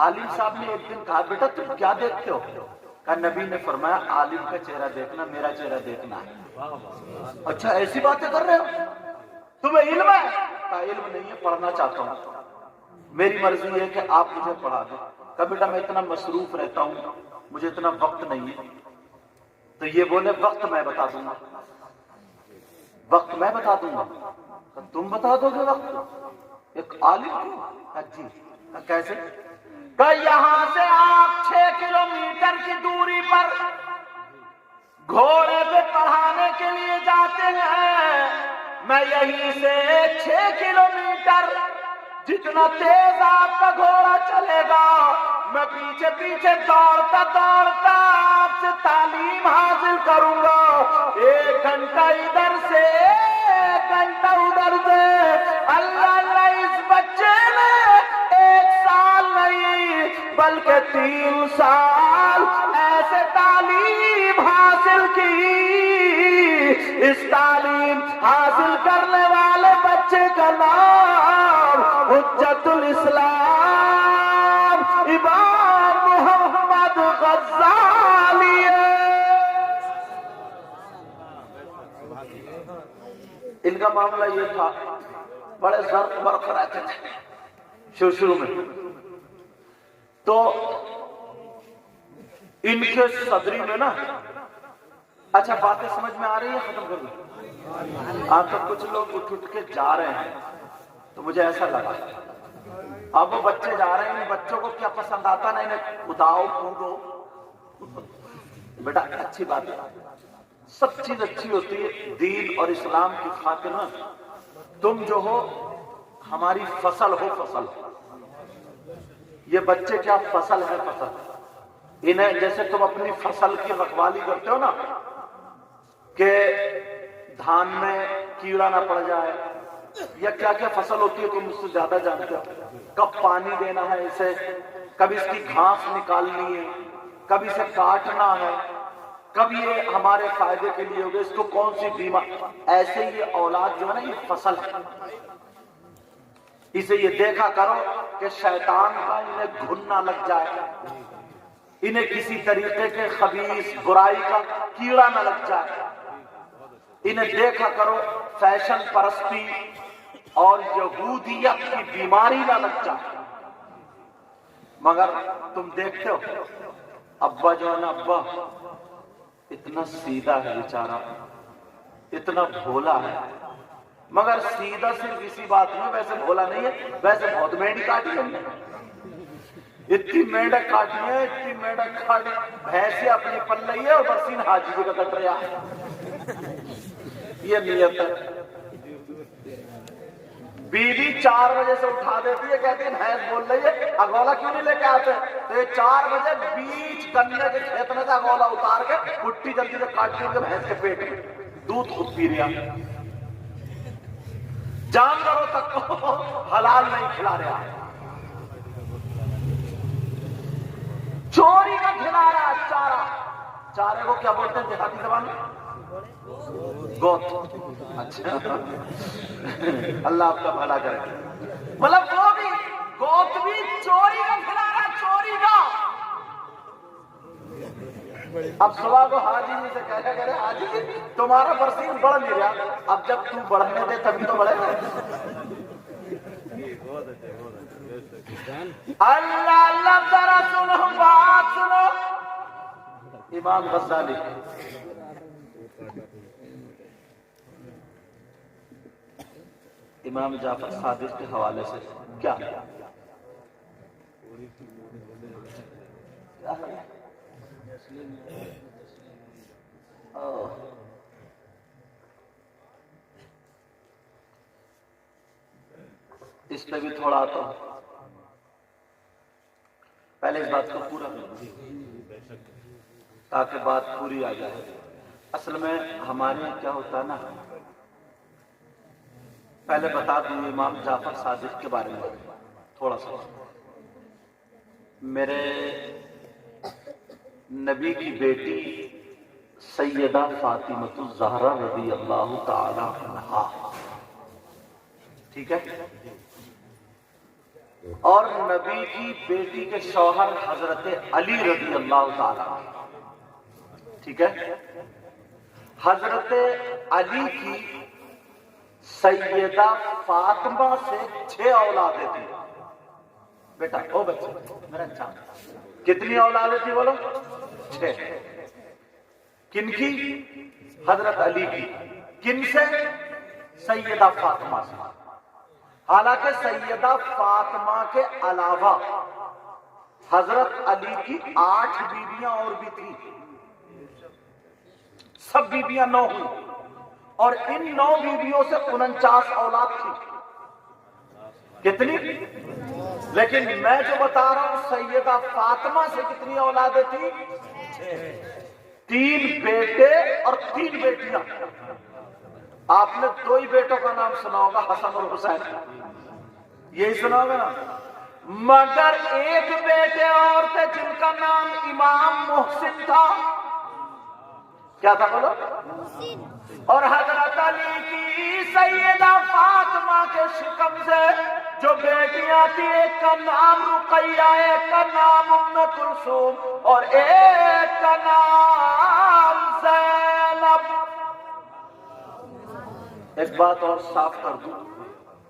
عالم صاحب نے ایک دن کہا بیٹا تم کیا دیکھتے ہو؟ کہا نبی نے فرمایا عالم کا چہرہ دیکھنا میرا چہرہ دیکھنا ہے. اچھا ایسی باتیں کر رہے ہو؟ تمہیں علم ہے؟ کہا علم نہیں ہے، پڑھنا چاہتا ہوں. میری مرضی ہے کہ آپ مجھے پڑھا دیں. کہا بیٹا میں اتنا مصروف رہتا ہوں، مجھے اتنا وقت نہیں ہے. تو یہ بولے وقت میں بتا دوں گا، وقت میں بتا دوں گا. تم بتا دو گے وقت ایک عالم کو؟ جی. کیسے؟ کہ یہاں سے آپ 6 کلومیٹر کی دوری پر گھوڑے پہ پڑھانے کے لیے جاتے ہیں. میں یہیں سے 6 کلومیٹر جتنا تیز آپ کا گھوڑا چلے گا میں پیچھے پیچھے دوڑتا دوڑتا آپ سے تعلیم حاصل کروں گا. 1 گھنٹہ ادھر سے 1 گھنٹہ ادھر سے. اللہ اللہ اس بچے نے 1 سال نہیں بلکہ 3 سال ایسے تعلیم حاصل کی. اس تعلیم حاصل کرنے والے بچے کا نام حجت الاسلام امام محمد غزالی ہے. ان کا معاملہ یہ تھا، بڑے زرق برق رہتے تھے، شروع میں تو ان کے صدری میں نا، اچھا باتیں سمجھ میں آ رہی ہے؟ ختم کر دوں. آپ تو کچھ لوگ اٹھ کے جا رہے ہیں تو مجھے ایسا لگا اب وہ بچے جا رہے ہیں، ان بچوں کو کیا پسند آتا نا، انہیں اٹھاؤ کودو. بیٹا اچھی بات ہے، سب چیز اچھی ہوتی ہے. دین اور اسلام کی خاطر نا تم جو ہو ہماری فصل ہو. فصل یہ بچے کیا فصل ہے، فصل. انہیں جیسے تم اپنی فصل کی رکھوالی کرتے ہو نا کہ دھان میں کیڑا نہ پڑ جائے، یا کیا کیا فصل ہوتی ہے تم اس سے زیادہ جانتے ہو. کب پانی دینا ہے اسے، کب اس کی گھاس نکالنی ہے، کب اسے کاٹنا ہے، کب یہ ہمارے فائدے کے لیے ہوگا، اس کو کون سی بیمار. ایسے یہ اولاد جو ہے نا یہ فصل ہے. اسے یہ دیکھا کرو کہ شیطان کا انہیں گھن نہ لگ جائے، انہیں کسی طریقے کے خبیث برائی کا کیڑا نہ لگ جائے. انہیں دیکھا کرو فیشن پرستی اور یہودیت کی بیماری نہ لگ جائے. مگر تم دیکھتے ہو ابا جو ہے نا، ابا اتنا سیدھا ہے بیچارہ، اتنا بھولا ہے، مگر سیدھا صرف اسی بات میں، ویسے بھولا نہیں ہے، ویسے بہت مینڈی کاٹی ہے. اتنی مینڈک کاٹی ہے، اتنی مینڈک کاٹی، بھینسیں اپنی پل رہی ہے اور برسین حاجی جی کا کٹ رہا ہے. یہ نیت ہے. بیوی 4 بجے سے اٹھا دیتی ہے، کہتی ہے بھینس بول رہی ہے، اگولا کیوں نہیں لے کے آتے؟ تو یہ 4 بجے بیچ گنے کے کھیت میں سے اگولا اتار کے پٹی جلدی سے کاٹتی ہے بھینس کے پیٹ میں، دودھ خود پی رہا. جانوروں تک کو حلال نہیں کھلا رہا ہے، چوری کا کھلا رہا ہے چارہ. چارے کو کیا بولتے ہیں دیہاتی زبان میں؟ گوت. اچھا اللہ آپ کا بھلا کرے. مطلب وہ بھی گوت بھی چوری کا کھلا رہا ہے، چوری کا. اب صبح کو حاجی جی سے کہہ رہے حاجی جی تمہارا برسین بڑھ نہیں رہا. اب جب تم بڑھنے دے تبھی تو بڑھے گا. اللہ اللہ ذرا سنو بات سنو. امام غزالی امام جعفر صادق کے حوالے سے کیا اس پہ بھی تھوڑا آتا ہوں. پہلے اس بات کو پورا کر دوں تاکہ بات پوری آ جائے. اصل میں ہمارے یہاں کیا ہوتا ہے نا، پہلے بتا دوں امام جعفر صادق کے بارے میں تھوڑا سا. میرے نبی کی بیٹی سیدہ فاطمۃ الزہرا رضی اللہ تعالی عنہا، ٹھیک ہے، اور نبی کی بیٹی کے شوہر حضرت علی رضی اللہ تعالی عنہ، ٹھیک ہے. حضرت علی کی سیدہ فاطمہ سے 6 اولادیں تھیں. بیٹا او بچے میرا چاند کتنی اولادیں تھی بولو؟ 6. کن کی؟ حضرت علی کی. کن سے؟ سیدہ فاطمہ سے. حالانکہ سیدہ فاطمہ کے علاوہ حضرت علی کی 8 بیویاں اور بھی تھیں. سب بیویاں 9 ہوئی اور ان 9 بیویوں سے 49 اولاد تھی. کتنی؟ لیکن میں جو بتا رہا ہوں سیدہ فاطمہ سے کتنی اولادیں تھی؟ 3 بیٹے اور 3 بیٹیاں. آپ نے 2 ہی بیٹوں کا نام سنا ہوگا، حسن اور حسین، یہی سنا ہوگا نا. مگر 1 بیٹے اور تھے جن کا نام امام محسن تھا. کیا تھا بولو؟ اور حضرت علی کی سیدہ فاطمہ کے شکم سے جو بیٹیاں تھی، ایک کا نام رقیہ، ایک کا نام ام کلثوم اور ایک کا نام زینب. ایک بات اور صاف کر دوں،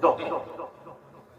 2।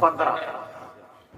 15।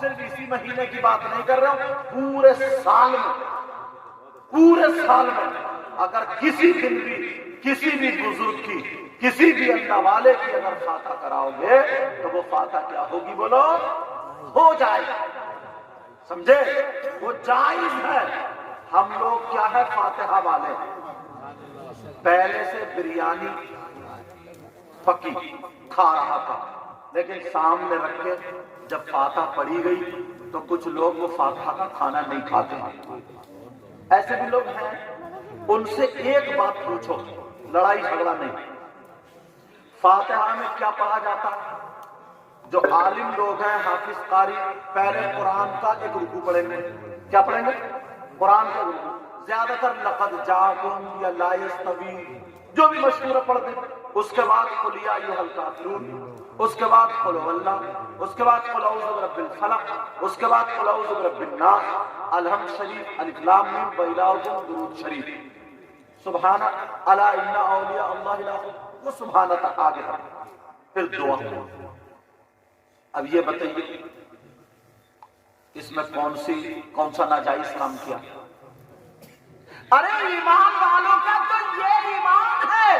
صرف اسی مہینے کی بات نہیں کر رہا ہوں، پورے سال میں اگر کسی دن بھی کسی بھی بزرگ کی کسی بھی اللہ والے کی اگر فاتحہ کراؤ گے تو وہ فاتحہ کیا ہوگی؟ بولو، ہو جائے گا۔ سمجھے؟ وہ جائز ہے۔ ہم لوگ کیا ہے، فاتحہ والے، پہلے سے بریانی پکی کھا رہا تھا، لیکن سامنے رکھ کے جب فاتحہ پڑھی گئی تو کچھ لوگ وہ فاتحہ کا کھانا نہیں کھاتے ہیں۔ ایسے بھی لوگ ہیں، ان سے ایک بات پوچھو، لڑائی جھگڑا نہیں۔ فاتحہ میں کیا پڑھا جاتا ہے؟ جو عالم لوگ ہیں، حافظ قاری، پہلے قرآن کا ایک رکوع پڑھیں گے۔ کیا پڑھیں گے؟ قرآن کا رکوع۔ زیادہ تر لقد جاءکم یا لا یستوی جو بھی مشہور ہے پڑھ دیں۔ اس کے بعد قل یا ایھا الکافرون، اس کے بعد قل هو اللہ، اس کے بعد قل اعوذ برب الفلق، اس کے بعد قل اعوذ برب الناس، الحمد شریف، الف لام میم، وإلہکم درود شریف، سبحان الا ان اولیاء اللہ لا خوف، وہ سبحان تک آگے بڑھ، پھر دعا۔ اب یہ بتائیے اس میں کون سا ناجائز کام کیا؟ ارے ایمان والوں کا تو یہ ایمان ہے،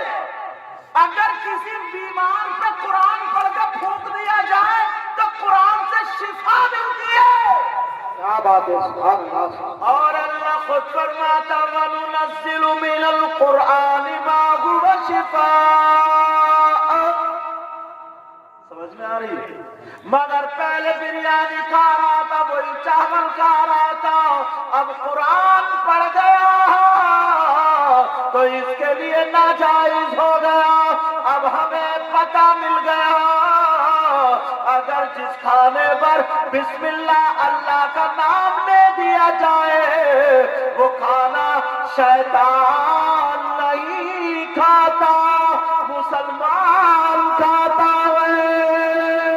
اگر کسی بیمار پہ قرآن پڑھ کے پھونک دیا جائے تو قرآن سے شفا ملتی ہے۔ کیا بات ہے، سبحان اللہ۔ اور اللہ خود فرماتا وَنُنَزِّلُ مِنَ الْقُرْآنِ مَا هُوَ شِفَاء۔ سمجھ میں آ رہی ہے؟ مگر پہلے بریانی کھا رہا تھا، وہی چاول کھا رہا تھا، اب قرآن پڑھ گیا تو اس کے لیے ناجائز ہو گیا۔ اب ہمیں پتہ مل گیا، اگر جس کھانے پر بسم اللہ اللہ کا نام لے دیا جائے وہ کھانا شیطان نہیں کھاتا، مسلمان کھاتا ہے۔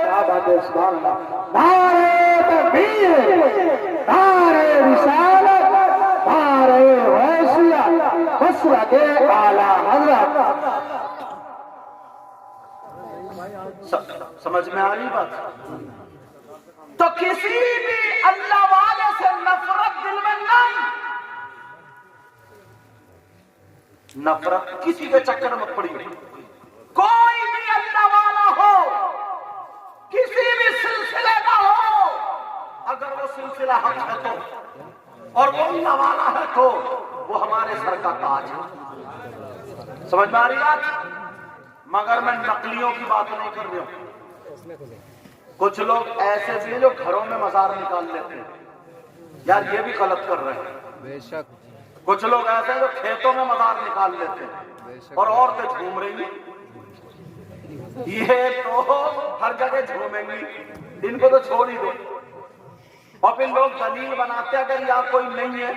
کیا بات ہے، سبحان اللہ۔ نعرہ تکبیر، نعرہ رسالت، نعرہ حیثیت، حضرت اعلیٰ حضرت۔ سمجھ میں آ رہی بات؟ تو کسی بھی اللہ والے سے نفرت دل میں نہیں، نفرت کسی کے چکر میں پڑی، کوئی بھی اللہ والا ہو، کسی بھی سلسلے کا ہو، اگر وہ سلسلہ حق ہے تو، اور وہ اللہ والا ہے تو وہ ہمارے سر کا تاج ہے۔ سمجھ میں آ رہی بات؟ مگر میں نقلیوں کی بات نہیں کر رہا ہوں۔ کچھ لوگ ایسے بھی جو گھروں میں مزار نکال لیتے ہیں، یار یہ بھی غلط کر رہے ہیں۔ بے شک۔ کچھ لوگ ایسے جو کھیتوں میں مزار نکال لیتے ہیں اور عورتیں جھوم رہی ہیں، یہ تو ہر جگہ جھومیں گی، ان کو تو چھوڑ ہی دو۔ اور پھر لوگ دلیل بناتے ہیں اگر یہاں کوئی نہیں ہے،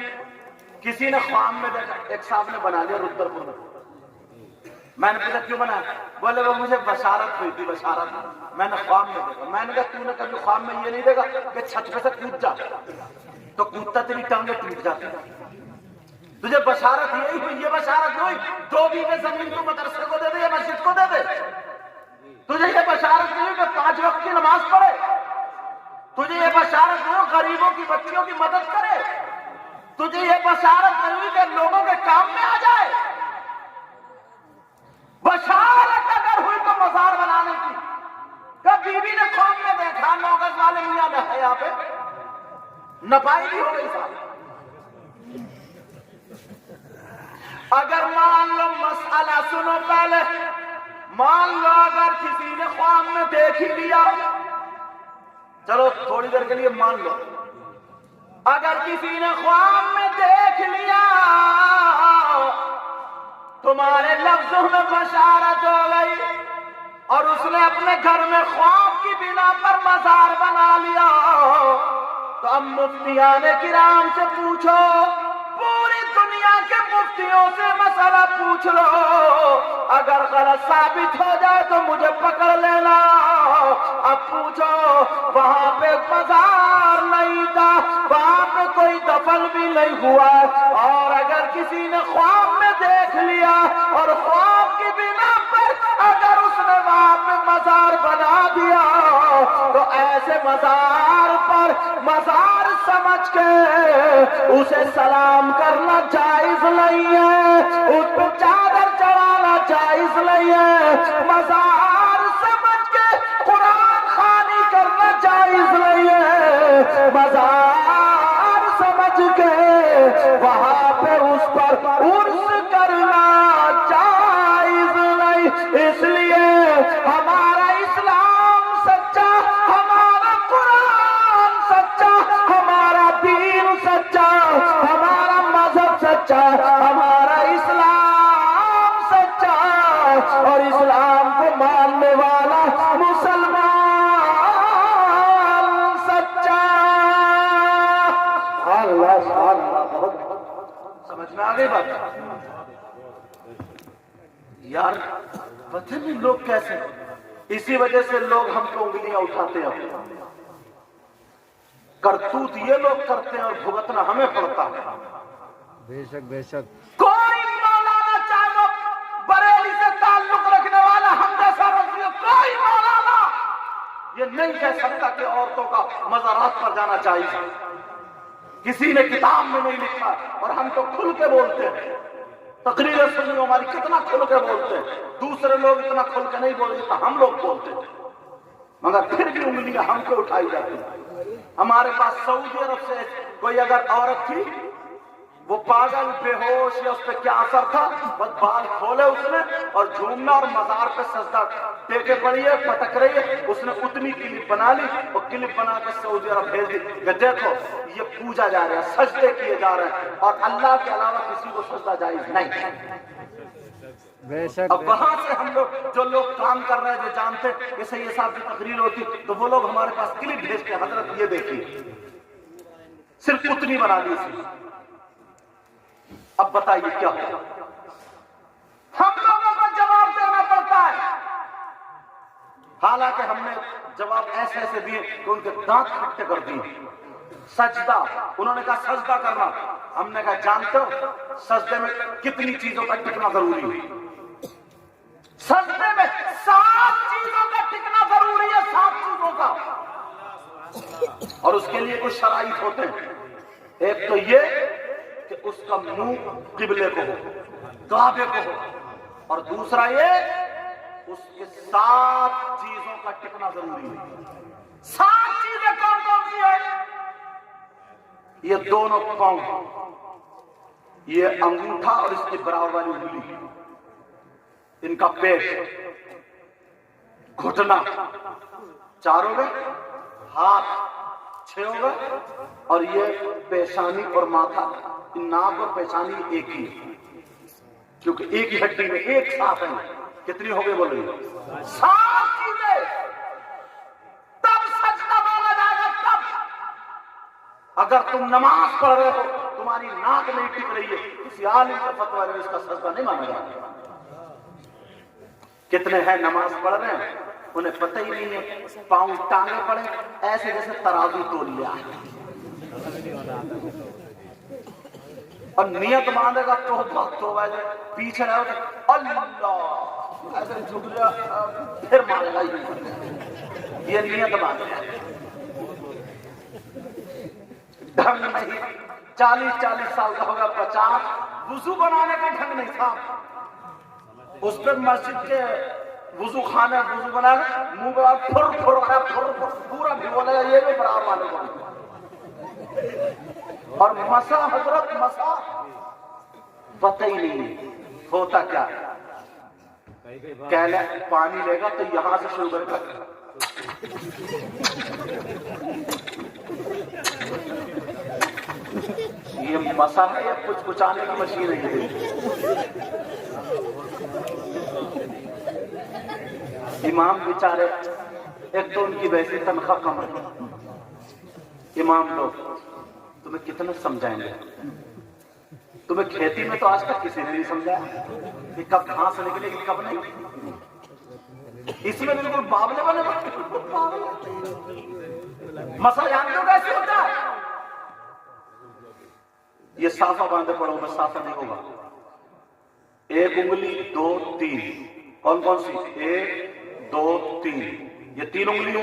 کسی نے خواب میں دیکھا، ایک صاحب نے بنا لیا رودرپور میں، میں نے پوچھا کیوں بنا؟ بولے وہ مجھے بشارت ہوئی تھی، بشارت میں نے خواب میں دیکھا۔ میں نے کہا تو نے کبھی خواب میں یہ نہیں دیکھا کہ چھت پہ سے کود جا تو کودتا تیری ٹانگیں ٹوٹ جاتی؟ تجھے بشارت یہی ہوئی، یہ بشارت ہوئی 2 بیگھے زمین کو مدرسے کو دے دے یا مسجد کو دے دے؟ تجھے یہ بشارت نہیں ہوئی کہ 5 وقت کی نماز پڑھے؟ تجھے یہ بشارت نہیں ہوئی غریبوں کی بچیوں کی مدد کرے؟ تجھے یہ بشارت نہیں ہوئی کہ لوگوں کے کام میں آ جائے؟ بشارت اگر ہوئی تو مزار بنانے کی، کہ بیوی نے خواب میں دیکھا 9 گز والے میاں نے ہے یہاں پہ، نپائی بھی ہو گئی ساری۔ اگر مان لو مسئلہ سنو پہلے، مان لو اگر کسی نے خواب میں دیکھ ہی لیا، چلو تھوڑی دیر کے لیے مان لو، اگر کسی نے خواب میں دیکھ لیا تمہارے لفظوں میں بشارت ہو گئی اور اس نے اپنے گھر میں خواب کی بنا پر مزار بنا لیا، تو اب مفتیان کرام سے پوچھو، پوری دنیا کے مفتیوں سے مسئلہ پوچھ لو، اگر غلط ثابت ہو جائے تو مجھے پکڑ لینا۔ اب پوچھو وہاں پہ مزار نہیں تھا، وہاں پہ کوئی دفن بھی نہیں ہوا، اور اگر کسی نے خواب میں دیکھ لیا اور خواب کی بنا پر اگر اس نے وہاں پہ مزار بنا دیا تو ایسے سے مزار پر مزار سمجھ کے اسے سلام کرنا جائز نہیں ہے، اس پہ چادر چڑھانا جائز نہیں ہے، مزار سمجھ کے قرآن خوانی کرنا جائز نہیں ہے، مزار سمجھ کے وہاں پہ اس پر عرس کرنا جائز نہیں۔ اس لیے ہمارا اسلام سچا، ہمارا قرآن سچا، ہمارا دین سچا، ہمارا مذہب سچا، ہمارا اسلام سچا، اور اسلام کو ماننے والا مسلمان سچا۔ سمجھ میں آ گئی بات؟ یار پتہ نہیں لوگ کیسے، اسی وجہ سے لوگ ہم کو انگلیاں اٹھاتے ہیں، کرتوت یہ لوگ کرتے ہیں اور بھگتنا ہمیں پڑتا ہے۔ بے شک بے شک۔ کوئی مولانا چاہے وہ بریلی سے تعلق رکھنے والا ہم جیسا رکھنے، کوئی مولانا یہ نہیں کہہ سکتا کہ عورتوں کا مزارات پر جانا چاہیے۔ کسی نے کتاب میں نہیں لکھا، اور ہم تو کھل کے بولتے ہیں، تقریریں سنی ہماری کتنا کھل کے بولتے ہیں، دوسرے لوگ اتنا کھل کے نہیں بولتے تو ہم لوگ بولتے ہیں، مگر پھر بھی انگلیاں ہم کو اٹھائی جاتی ہیں۔ ہمارے پاس سعودی عرب سے کوئی اگر عورت تھی، وہ پاگل بے ہوش یا اس پہ کیا اثر تھا، بس بال کھولے اس نے اور جھومنا اور مزار پہ سجدہ ٹیکے پڑی ہے، پٹک رہی ہے، اس نے اتنی کلپ بنا لی اور کلپ بنا کے سعودی عرب بھیج دی کہ دیکھو یہ پوجا جا رہا ہے، سجدے کیے جا رہے ہیں، اور اللہ کے علاوہ کسی کو سجدہ جائز نہیں ہے۔ بے شک۔ اب وہاں سے ہم لوگ جو لوگ کام کر رہے ہیں، جو جانتے کہ سید صاحب کی تقریر ہوتی تو وہ لوگ ہمارے پاس کلپ بھیجتے، حضرت یہ دیکھیے، صرف اتنی بنا لی تھی۔ اب بتائیے کیا ہو؟ ہم لوگوں کو جواب دینا پڑتا ہے، حالانکہ ہم نے جواب ایسے ایسے دیے کہ ان کے دانت کھٹے کر دیے۔ سجدہ، انہوں نے کہا سجدہ کرنا، ہم نے کہا جانتے ہو سجدے میں کتنی چیزوں کا ٹکنا ضروری ہے؟ سجدے میں 7 چیزوں کا ٹکنا ضروری ہے، 7 چیزوں کا، اور اس کے لیے کچھ شرائط ہوتے ہیں۔ ایک تو یہ کہ اس کا منہ قبلے کو ہو، کعبے کو ہو، اور دوسرا یہ اس کے 7 چیزوں کا ٹکنا ضروری ہے۔ 7 چیزیں کون کون سی ہیں؟ یہ دونوں پاؤں، یہ انگوٹھا اور اس کی برابر والی انگلی، ان کا پیٹ، گھٹنا 4 ہو گئے، ہاتھ 6 ہو گئے، اور یہ پیشانی اور ماتھا، ناک اور پیشانی ایک ہی ہے، کیونکہ ایک ہی ہڈی میں ایک ساتھ ہے۔ کتنی ہو گئی بولے؟ 7 چیزیں، تب سجدہ مانا جائے گا۔ تب اگر تم نماز پڑھ رہے ہو، تمہاری ناک نہیں ٹک رہی ہے، کسی عالم کا فتویٰ ہے، اس کا سجدہ نہیں مانا جائے گا۔ کتنے ہیں نماز پڑھ رہے ہیں، انہیں پتہ ہی نہیں ہے، پاؤں ٹانگے پڑے ایسے جیسے ترازو تول لیا ہے، اور نیت باندھے گا تو بہت ہو گئے، پیچھے رہے گا اللہ ایسے جھک گیا، پھر مانے گا، یہ نیت باندھے گا، ڈھنگ نہیں۔ 40 سال کا ہوگا، 50، وضو بنانے کا ڈھنگ نہیں تھا، اس پہ مسجد کے وضو خانے وضو بنا گا، منہ پہ پھر پورا بھگونے گا، یہ بھی برابر والے کو، اور مسا حضرت مسا پتہ ہی نہیں ہوتا کیا ہے، کہہ لے پانی لے گا تو یہاں سے شروع کرے گا، یہ مسا ہے یا کچھ کچانے کی مشین ہے؟ امام بیچارے، ایک تو ان کی ویسی تنخواہ کم ہے، امام لوگ تمہیں کتنا سمجھائیں گے؟ تمہیں کھیتی میں تو آج تک کسی نے نہیں سمجھایا کہ کب گھاس نکلے گی کب نہیں، اس میں بالکل بابلے بنے، مسا جانتے ہو کیسے ہوتا ہے؟ یہ صافہ باندھے پڑھو میں، صافہ نہیں ہوگا، 1 انگلی 2 3، کون کون سی؟ 1 2 3، یہ 3 انگلیوں،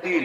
3।